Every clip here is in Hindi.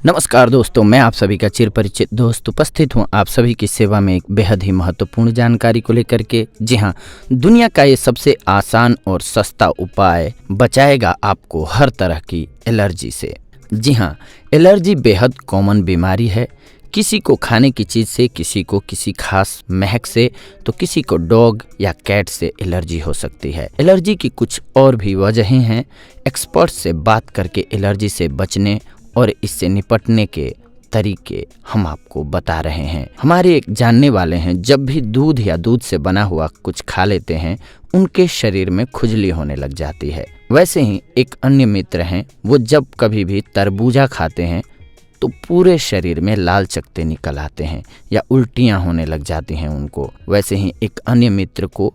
नमस्कार दोस्तों, मैं आप सभी का चिर परिचित दोस्त उपस्थित हूँ आप सभी की सेवा में एक बेहद ही महत्वपूर्ण जानकारी को लेकर के। जी हाँ, दुनिया का ये सबसे आसान और सस्ता उपाय बचाएगा आपको हर तरह की एलर्जी से। जी हाँ, एलर्जी बेहद कॉमन बीमारी है। किसी को खाने की चीज़ से, किसी को किसी खास महक से, तो किसी को डॉग या कैट से एलर्जी हो सकती है। एलर्जी की कुछ और भी वजहें हैं। एक्सपर्ट से बात करके एलर्जी से बचने और इससे निपटने के तरीके हम आपको बता रहे हैं। हमारे एक जानने वाले हैं, जब भी दूध या दूध से बना हुआ कुछ खा लेते हैं उनके शरीर में खुजली होने लग जाती है। वैसे ही एक अन्य मित्र हैं, वो जब कभी भी तरबूजा खाते हैं तो पूरे शरीर में लाल चकत्ते निकल आते हैं या उल्टियां होने लग जाती हैं उनको। वैसे ही एक अन्य मित्र को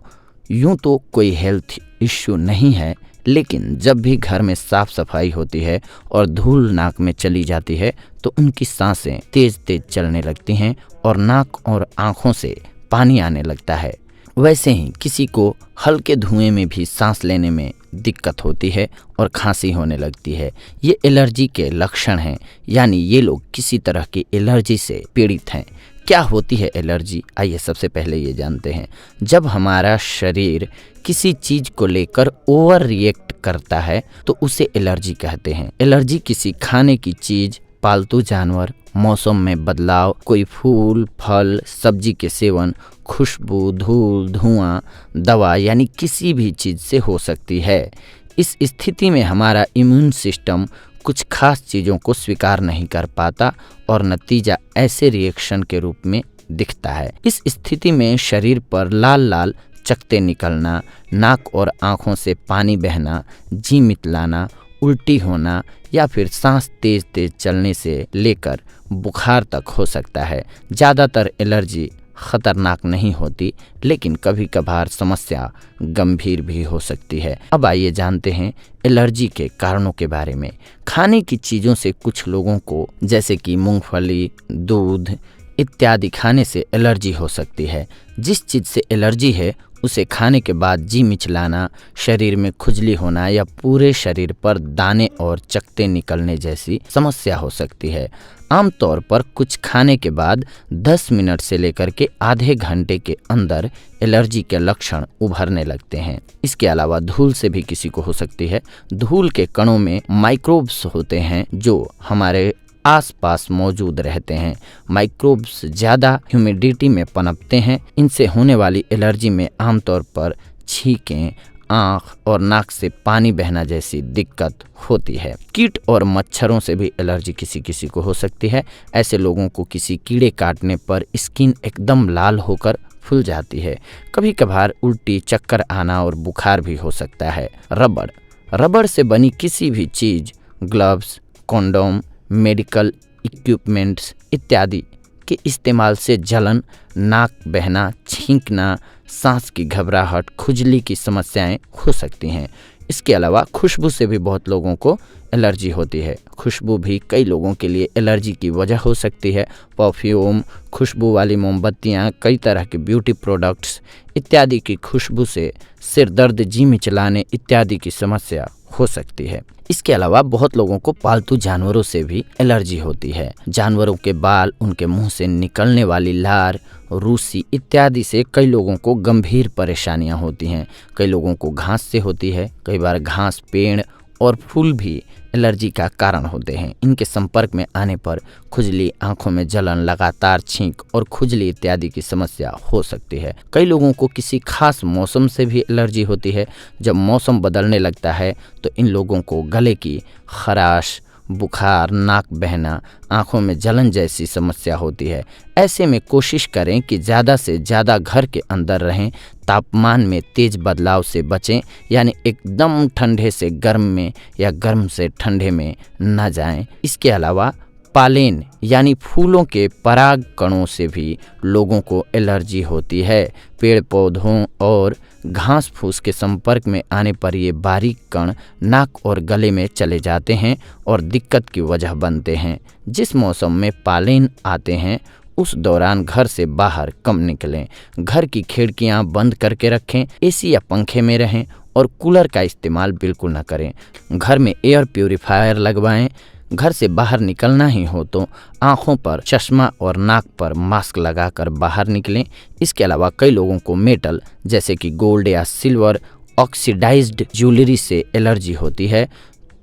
यूं तो कोई हेल्थ इश्यू नहीं है, लेकिन जब भी घर में साफ सफाई होती है और धूल नाक में चली जाती है तो उनकी सांसें तेज तेज चलने लगती हैं और नाक और आंखों से पानी आने लगता है। वैसे ही किसी को हल्के धुएं में भी सांस लेने में दिक्कत होती है और खांसी होने लगती है। ये एलर्जी के लक्षण हैं, यानी ये लोग किसी तरह की एलर्जी से पीड़ित हैं। क्या होती है एलर्जी? आइए सबसे पहले ये जानते हैं। जब हमारा शरीर किसी चीज को लेकर ओवर रिएक्ट करता है तो उसे एलर्जी कहते हैं। एलर्जी किसी खाने की चीज, पालतू जानवर, मौसम में बदलाव, कोई फूल, फल, सब्जी के सेवन, खुशबू, धूल, धुआं, दवा यानी किसी भी चीज से हो सकती है। इस स्थिति में हमारा इम्यून सिस्टम कुछ खास चीज़ों को स्वीकार नहीं कर पाता और नतीजा ऐसे रिएक्शन के रूप में दिखता है। इस स्थिति में शरीर पर लाल लाल चकत्ते निकलना, नाक और आंखों से पानी बहना, जी मितलाना, उल्टी होना या फिर सांस तेज तेज चलने से लेकर बुखार तक हो सकता है। ज़्यादातर एलर्जी खतरनाक नहीं होती, लेकिन कभी कभार समस्या गंभीर भी हो सकती है। अब आइए जानते हैं एलर्जी के कारणों के बारे में। खाने की चीज़ों से कुछ लोगों को, जैसे कि मूंगफली, दूध इत्यादि खाने से एलर्जी हो सकती है। जिस चीज़ से एलर्जी है उसे खाने के बाद जी मिचलाना, शरीर में खुजली होना या पूरे शरीर पर दाने और चकत्ते निकलने जैसी समस्या हो सकती है। आमतौर पर कुछ खाने के बाद 10 मिनट से लेकर के आधे घंटे के अंदर एलर्जी के लक्षण उभरने लगते हैं। इसके अलावा धूल से भी किसी को हो सकती है। धूल के कणों में माइक्रोब्स होते हैं जो हमारे आसपास मौजूद रहते हैं। माइक्रोब्स ज़्यादा ह्यूमिडिटी में पनपते हैं। इनसे होने वाली एलर्जी में आमतौर पर छींकें, आँख और नाक से पानी बहना जैसी दिक्कत होती है। कीट और मच्छरों से भी एलर्जी किसी किसी को हो सकती है। ऐसे लोगों को किसी कीड़े काटने पर स्किन एकदम लाल होकर फूल जाती है। कभी कभार उल्टी, चक्कर आना और बुखार भी हो सकता है। रबड़ से बनी किसी भी चीज़, ग्लव्स, कॉन्डोम, मेडिकल इक्विपमेंट्स इत्यादि के इस्तेमाल से जलन, नाक बहना, छींकना, सांस की घबराहट, खुजली की समस्याएं हो सकती हैं। इसके अलावा खुशबू से भी बहुत लोगों को एलर्जी होती है। खुशबू भी कई लोगों के लिए एलर्जी की वजह हो सकती है। परफ्यूम, खुशबू वाली मोमबत्तियाँ, कई तरह के ब्यूटी प्रोडक्ट्स इत्यादि की खुशबू से सिर दर्द, जी मिचलाने इत्यादि की समस्या हो सकती है। इसके अलावा बहुत लोगों को पालतू जानवरों से भी एलर्जी होती है। जानवरों के बाल, उनके मुंह से निकलने वाली लार, रूसी इत्यादि से कई लोगों को गंभीर परेशानियां होती हैं। कई लोगों को घास से होती है। कई बार घास, पेड़ और फूल भी एलर्जी का कारण होते हैं। इनके संपर्क में आने पर खुजली, आंखों में जलन, लगातार छींक और खुजली इत्यादि की समस्या हो सकती है। कई लोगों को किसी खास मौसम से भी एलर्जी होती है। जब मौसम बदलने लगता है तो इन लोगों को गले की खराश, बुखार, नाक बहना, आंखों में जलन जैसी समस्या होती है। ऐसे में कोशिश करें कि ज़्यादा से ज़्यादा घर के अंदर रहें। तापमान में तेज बदलाव से बचें, यानी एकदम ठंडे से गर्म में या गर्म से ठंडे में न जाएं। इसके अलावा पालेन यानी फूलों के पराग कणों से भी लोगों को एलर्जी होती है। पेड़ पौधों और घास फूस के संपर्क में आने पर ये बारीक कण नाक और गले में चले जाते हैं और दिक्कत की वजह बनते हैं। जिस मौसम में पालेन आते हैं उस दौरान घर से बाहर कम निकलें। घर की खिड़कियां बंद करके रखें। एसी या पंखे में रहें और कूलर का इस्तेमाल बिल्कुल न करें। घर में एयर प्यूरिफायर लगवाएं। घर से बाहर निकलना ही हो तो आंखों पर चश्मा और नाक पर मास्क लगाकर बाहर निकलें। इसके अलावा कई लोगों को मेटल जैसे कि गोल्ड या सिल्वर ऑक्सीडाइज्ड ज्वेलरी से एलर्जी होती है,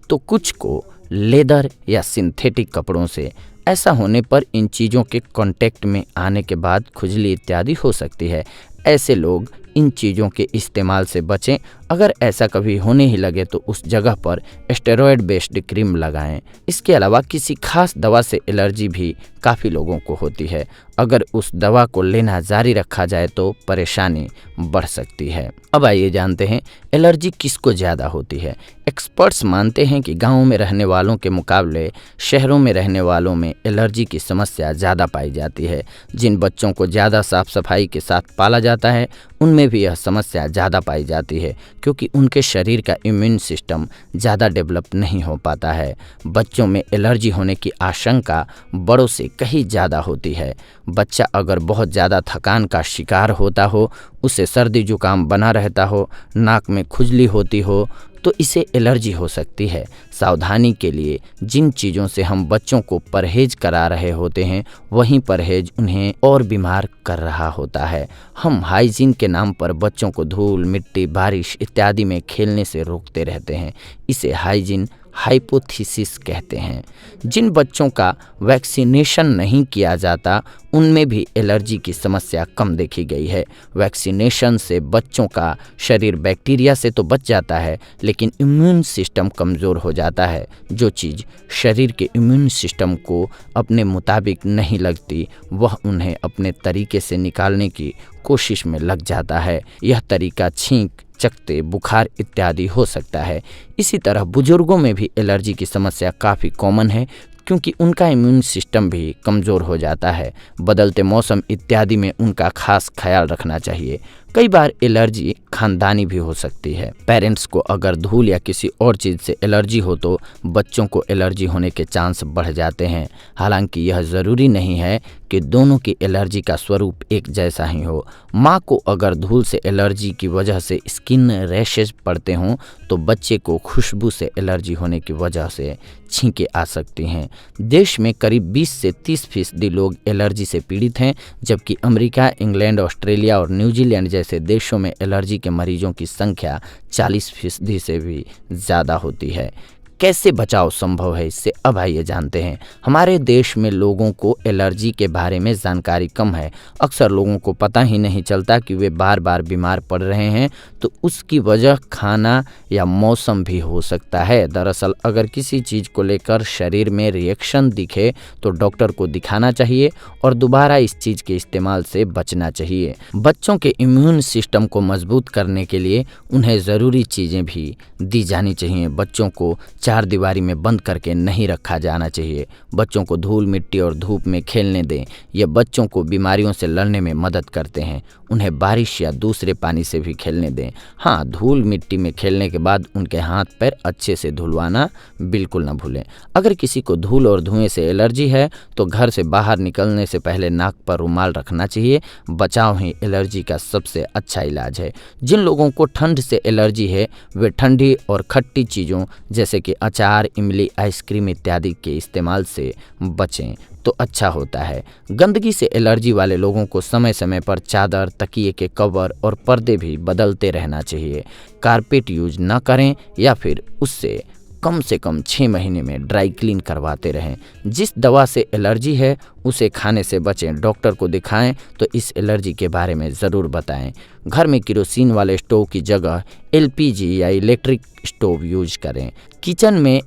तो कुछ को लेदर या सिंथेटिक कपड़ों से। ऐसा होने पर इन चीज़ों के कांटेक्ट में आने के बाद खुजली इत्यादि हो सकती है। ऐसे लोग इन चीज़ों के इस्तेमाल से बचें। अगर ऐसा कभी होने ही लगे तो उस जगह पर स्टेरॉयड बेस्ड क्रीम लगाएं। इसके अलावा किसी खास दवा से एलर्जी भी काफ़ी लोगों को होती है। अगर उस दवा को लेना जारी रखा जाए तो परेशानी बढ़ सकती है। अब आइए जानते हैं एलर्जी किसको ज़्यादा होती है। एक्सपर्ट्स मानते हैं कि गाँव में रहने वालों के मुकाबले शहरों में रहने वालों में एलर्जी की समस्या ज़्यादा पाई जाती है। जिन बच्चों को ज़्यादा साफ सफाई के साथ पाला जाता है उनमें भी यह समस्या ज़्यादा पाई जाती है, क्योंकि उनके शरीर का इम्यून सिस्टम ज़्यादा डेवलप नहीं हो पाता है। बच्चों में एलर्जी होने की आशंका बड़ों से कहीं ज़्यादा होती है। बच्चा अगर बहुत ज़्यादा थकान का शिकार होता हो, उसे सर्दी जुकाम बना रहता हो, नाक में खुजली होती हो, तो इसे एलर्जी हो सकती है। सावधानी के लिए जिन चीज़ों से हम बच्चों को परहेज करा रहे होते हैं वहीं परहेज उन्हें और बीमार कर रहा होता है। हम हाइजीन के नाम पर बच्चों को धूल, मिट्टी, बारिश इत्यादि में खेलने से रोकते रहते हैं। इसे हाइजीन हाइपोथीसिस कहते हैं। जिन बच्चों का वैक्सीनेशन नहीं किया जाता उनमें भी एलर्जी की समस्या कम देखी गई है। वैक्सीनेशन से बच्चों का शरीर बैक्टीरिया से तो बच जाता है, लेकिन इम्यून सिस्टम कमज़ोर हो जाता है। जो चीज़ शरीर के इम्यून सिस्टम को अपने मुताबिक नहीं लगती वह उन्हें अपने तरीके से निकालने की कोशिश में लग जाता है। यह तरीका छींक, चकत्ते, बुखार इत्यादि हो सकता है। इसी तरह बुजुर्गों में भी एलर्जी की समस्या काफ़ी कॉमन है, क्योंकि उनका इम्यून सिस्टम भी कमज़ोर हो जाता है। बदलते मौसम इत्यादि में उनका खास ख्याल रखना चाहिए। कई बार एलर्जी खानदानी भी हो सकती है। पेरेंट्स को अगर धूल या किसी और चीज़ से एलर्जी हो तो बच्चों को एलर्जी होने के चांस बढ़ जाते हैं। हालांकि यह ज़रूरी नहीं है कि दोनों की एलर्जी का स्वरूप एक जैसा ही हो। माँ को अगर धूल से एलर्जी की वजह से स्किन रैशेज पड़ते हों तो बच्चे को खुशबू से एलर्जी होने की वजह से छींकें आ सकती हैं। देश में करीब 20 से 30% लोग एलर्जी से पीड़ित हैं, जबकि अमेरिका, इंग्लैंड, ऑस्ट्रेलिया और न्यूजीलैंड जैसे देशों में एलर्जी के मरीजों की संख्या 40% से भी ज़्यादा होती है। कैसे बचाव संभव है, इससे अब आइए जानते हैं। हमारे देश में लोगों को एलर्जी के बारे में जानकारी कम है। अक्सर लोगों को पता ही नहीं चलता कि वे बार बार बीमार पड़ रहे हैं, तो उसकी वजह खाना या मौसम भी हो सकता है। दरअसल अगर किसी चीज़ को लेकर शरीर में रिएक्शन दिखे तो डॉक्टर को दिखाना चाहिए और दोबारा इस चीज़ के इस्तेमाल से बचना चाहिए। बच्चों के इम्यून सिस्टम को मजबूत करने के लिए उन्हें ज़रूरी चीज़ें भी दी जानी चाहिए। बच्चों को चार दीवारी में बंद करके नहीं रखा जाना चाहिए। बच्चों को धूल, मिट्टी और धूप में खेलने दें। ये बच्चों को बीमारियों से लड़ने में मदद करते हैं। उन्हें बारिश या दूसरे पानी से भी खेलने दें। हाँ, धूल मिट्टी में खेलने के बाद उनके हाथ पैर अच्छे से धुलवाना बिल्कुल न भूलें। अगर किसी को धूल और धुएं से एलर्जी है तो घर से बाहर निकलने से पहले नाक पर रुमाल रखना चाहिए। बचाव ही एलर्जी का सबसे अच्छा इलाज है। जिन लोगों को ठंड से एलर्जी है वे ठंडी और खट्टी चीज़ों जैसे कि अचार, इमली, आइसक्रीम इत्यादि के इस्तेमाल से बचें तो अच्छा होता है। गंदगी से एलर्जी वाले लोगों को समय समय पर चादर, तकिए के कवर और पर्दे भी बदलते रहना चाहिए। कारपेट यूज न करें या फिर उससे कम से कम 6 महीने में ड्राई क्लीन करवाते रहें। जिस दवा से एलर्जी है उसे खाने से बचें। डॉक्टर को दिखाएं तो इस एलर्जी के बारे में ज़रूर बताएं। घर में किरोसिन वाले स्टोव की जगह एलपीजी या इलेक्ट्रिक स्टोव यूज करें। किचन में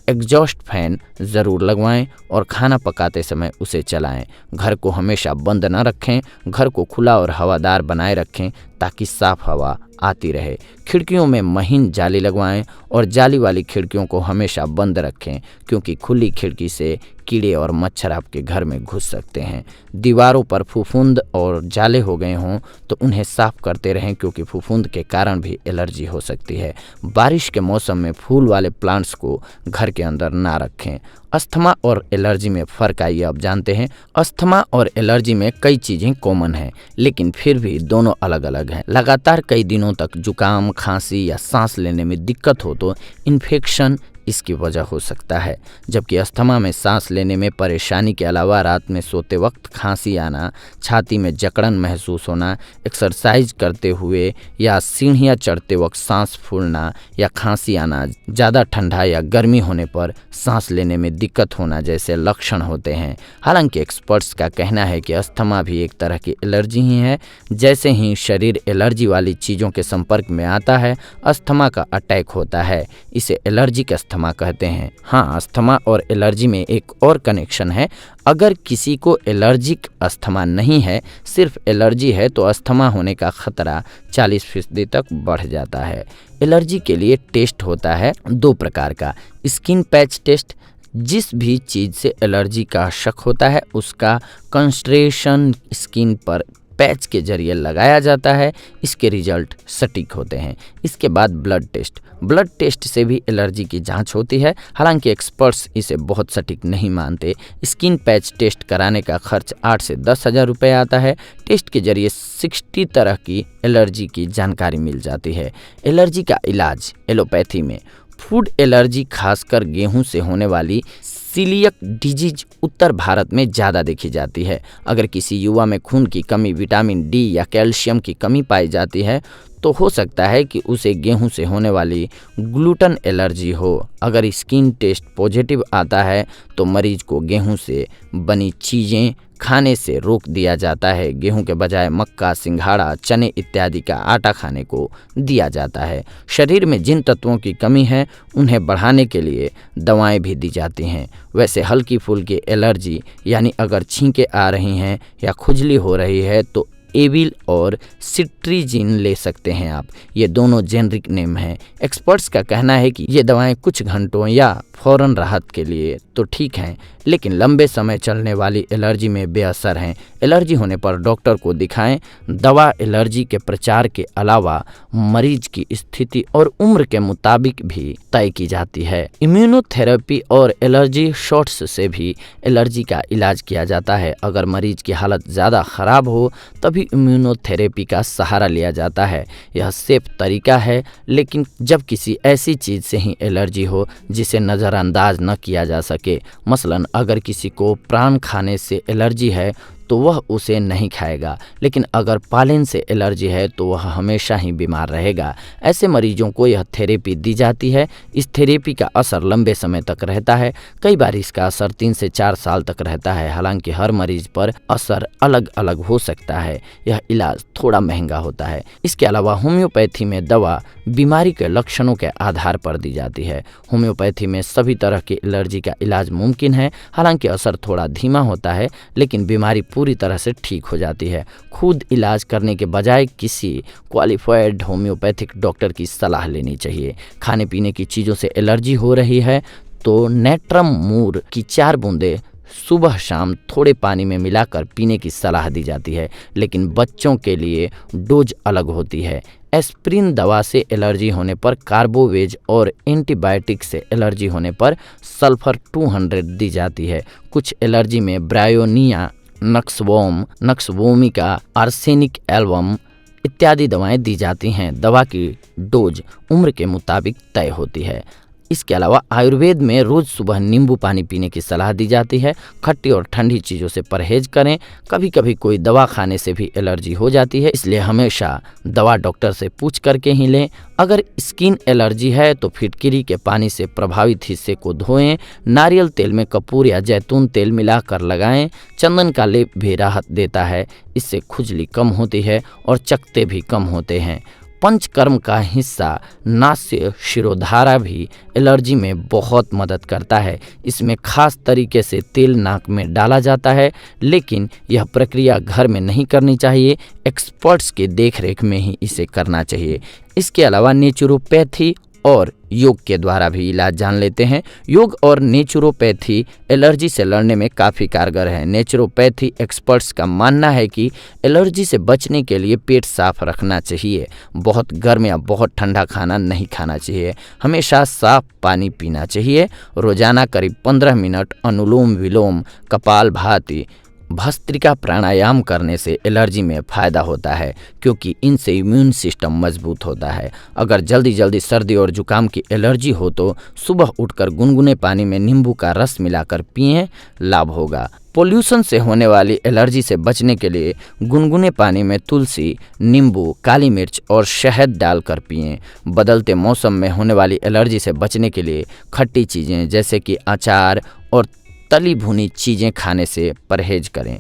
एग्जॉस्ट फैन ज़रूर लगवाएं और खाना पकाते समय उसे चलाएं। घर को हमेशा बंद न रखें। घर को खुला और हवादार बनाए रखें ताकि साफ हवा आती रहे। खिड़कियों में महीन जाली लगवाएं और जाली वाली खिड़कियों को हमेशा बंद रखें, क्योंकि खुली खिड़की से कीड़े और मच्छर आपके घर में घुस सकते हैं। दीवारों पर फफूंद और जाले हो गए हों तो उन्हें साफ करते रहें, क्योंकि फफूंद के कारण भी एलर्जी हो सकती है। बारिश के मौसम में फूल वाले प्लांट्स को घर के अंदर ना रखें। अस्थमा और एलर्जी में फ़र्क आइए अब जानते हैं। अस्थमा और एलर्जी में कई चीज़ें कॉमन हैं, लेकिन फिर भी दोनों अलग अलग हैं। लगातार कई दिनों तक जुकाम, खांसी या सांस लेने में दिक्कत हो तो इन्फेक्शन इसकी वजह हो सकता है। जबकि अस्थमा में सांस लेने में परेशानी के अलावा रात में सोते वक्त खांसी आना, छाती में जकड़न महसूस होना, एक्सरसाइज करते हुए या सीढ़ियाँ चढ़ते वक्त सांस फूलना या खांसी आना, ज़्यादा ठंडा या गर्मी होने पर सांस लेने में दिक्कत होना जैसे लक्षण होते हैं। हालांकि एक्सपर्ट्स का कहना है कि अस्थमा भी एक तरह की एलर्जी ही है। जैसे ही शरीर एलर्जी वाली चीज़ों के संपर्क में आता है, अस्थमा का अटैक होता है। इसे एलर्जिक अस्थमा कहते हैं। हाँ, अस्थमा और एलर्जी में एक और कनेक्शन है। अगर किसी को एलर्जिक अस्थमा नहीं है, सिर्फ एलर्जी है, तो अस्थमा होने का खतरा 40% तक बढ़ जाता है। एलर्जी के लिए टेस्ट होता है 2 प्रकार का। स्किन पैच टेस्ट, जिस भी चीज़ से एलर्जी का शक होता है उसका कंसंट्रेशन स्किन पर पैच के जरिए लगाया जाता है। इसके रिजल्ट सटीक होते हैं। इसके बाद ब्लड टेस्ट। ब्लड टेस्ट से भी एलर्जी की जांच होती है। हालांकि एक्सपर्ट्स इसे बहुत सटीक नहीं मानते। स्किन पैच टेस्ट कराने का खर्च 8 से 10 हज़ार रुपये आता है। टेस्ट के जरिए 60 तरह की एलर्जी की जानकारी मिल जाती है। एलर्जी का इलाज एलोपैथी में फूड एलर्जी, खासकर गेहूं से होने वाली सीलियक डिजीज उत्तर भारत में ज़्यादा देखी जाती है। अगर किसी युवा में खून की कमी, विटामिन डी या कैल्शियम की कमी पाई जाती है तो हो सकता है कि उसे गेहूं से होने वाली ग्लूटन एलर्जी हो। अगर स्किन टेस्ट पॉजिटिव आता है तो मरीज को गेहूं से बनी चीज़ें खाने से रोक दिया जाता है। गेहूं के बजाय मक्का, सिंघाड़ा, चने इत्यादि का आटा खाने को दिया जाता है। शरीर में जिन तत्वों की कमी है उन्हें बढ़ाने के लिए दवाएं भी दी जाती हैं। वैसे हल्की फुल्की एलर्जी यानी अगर छींकें आ रही हैं या खुजली हो रही है तो एविल और सिट्रीजिन ले सकते हैं आप। ये दोनों जेनरिक नेम हैं। एक्सपर्ट्स का कहना है कि ये दवाएं कुछ घंटों या फौरन राहत के लिए तो ठीक हैं, लेकिन लंबे समय चलने वाली एलर्जी में बेअसर हैं। एलर्जी होने पर डॉक्टर को दिखाएं। दवा एलर्जी के प्रचार के अलावा मरीज की स्थिति और उम्र के मुताबिक भी तय की जाती है। इम्यूनोथेरेपी और एलर्जी शॉट्स से भी एलर्जी का इलाज किया जाता है। अगर मरीज की हालत ज़्यादा खराब हो तभी इम्यूनोथेरेपी का सहारा लिया जाता है। यह सेफ तरीका है, लेकिन जब किसी ऐसी चीज़ से ही एलर्जी हो जिसे नज़रअंदाज न किया जा सके, मसलन अगर किसी को प्राण खाने से एलर्जी है तो वह उसे नहीं खाएगा, लेकिन अगर पालन से एलर्जी है तो वह हमेशा ही बीमार रहेगा। ऐसे मरीजों को यह थेरेपी दी जाती है। इस थेरेपी का असर लंबे समय तक रहता है। कई बार इसका असर 3 से 4 साल तक रहता है। हालांकि हर मरीज पर असर अलग अलग हो सकता है। यह इलाज थोड़ा महंगा होता है। इसके अलावा होम्योपैथी में दवा बीमारी के लक्षणों के आधार पर दी जाती है। होम्योपैथी में सभी तरह की एलर्जी का इलाज मुमकिन है। हालांकि असर थोड़ा धीमा होता है, लेकिन बीमारी पूरी तरह से ठीक हो जाती है। खुद इलाज करने के बजाय किसी क्वालिफाइड होम्योपैथिक डॉक्टर की सलाह लेनी चाहिए। खाने पीने की चीज़ों से एलर्जी हो रही है तो नेट्रम मूर की 4 बूंदें सुबह शाम थोड़े पानी में मिलाकर पीने की सलाह दी जाती है, लेकिन बच्चों के लिए डोज अलग होती है। एस्प्रिन दवा से एलर्जी होने पर कार्बोवेज और एंटीबायोटिक से एलर्जी होने पर सल्फर 200 दी जाती है। कुछ एलर्जी में ब्रायोनिया, नक्सवोमिका, आर्सेनिक एल्बम इत्यादि दवाएं दी जाती हैं। दवा की डोज उम्र के मुताबिक तय होती है। इसके अलावा आयुर्वेद में रोज सुबह नींबू पानी पीने की सलाह दी जाती है। खट्टी और ठंडी चीज़ों से परहेज करें। कभी कभी कोई दवा खाने से भी एलर्जी हो जाती है, इसलिए हमेशा दवा डॉक्टर से पूछ करके ही लें। अगर स्किन एलर्जी है तो फिटकिरी के पानी से प्रभावित हिस्से को धोएं। नारियल तेल में कपूर या जैतून तेल मिलाकर लगाएं। चंदन का लेप भी राहत देता है। इससे खुजली कम होती है और चकत्ते भी कम होते हैं। पंचकर्म का हिस्सा नास्य शिरोधारा भी एलर्जी में बहुत मदद करता है। इसमें खास तरीके से तेल नाक में डाला जाता है, लेकिन यह प्रक्रिया घर में नहीं करनी चाहिए। एक्सपर्ट्स के देखरेख में ही इसे करना चाहिए। इसके अलावा नेचुरोपैथी और योग के द्वारा भी इलाज जान लेते हैं। योग और नेचुरोपैथी एलर्जी से लड़ने में काफ़ी कारगर है। नेचुरोपैथी एक्सपर्ट्स का मानना है कि एलर्जी से बचने के लिए पेट साफ रखना चाहिए। बहुत गर्म या बहुत ठंडा खाना नहीं खाना चाहिए। हमेशा साफ पानी पीना चाहिए। रोजाना करीब 15 मिनट अनुलोम विलोम, कपालभाति, भस्त्रिका प्राणायाम करने से एलर्जी में फ़ायदा होता है, क्योंकि इनसे इम्यून सिस्टम मजबूत होता है। अगर जल्दी जल्दी सर्दी और जुकाम की एलर्जी हो तो सुबह उठकर गुनगुने पानी में नींबू का रस मिलाकर पिएं, लाभ होगा। पोल्यूशन से होने वाली एलर्जी से बचने के लिए गुनगुने पानी में तुलसी, नींबू, काली मिर्च और शहद डालकर पिएं। बदलते मौसम में होने वाली एलर्जी से बचने के लिए खट्टी चीज़ें जैसे कि अचार और तली भुनी चीज़ें खाने से परहेज करें।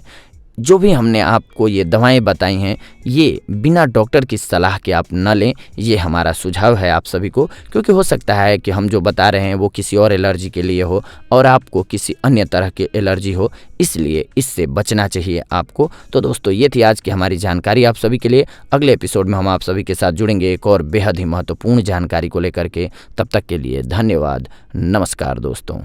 जो भी हमने आपको ये दवाएं बताई हैं, ये बिना डॉक्टर की सलाह के आप न लें। ये हमारा सुझाव है आप सभी को, क्योंकि हो सकता है कि हम जो बता रहे हैं वो किसी और एलर्जी के लिए हो और आपको किसी अन्य तरह की एलर्जी हो, इसलिए इससे बचना चाहिए आपको। तो दोस्तों, ये थी आज की हमारी जानकारी आप सभी के लिए। अगले एपिसोड में हम आप सभी के साथ जुड़ेंगे एक और बेहद ही महत्वपूर्ण जानकारी को लेकर के। तब तक के लिए धन्यवाद। नमस्कार दोस्तों।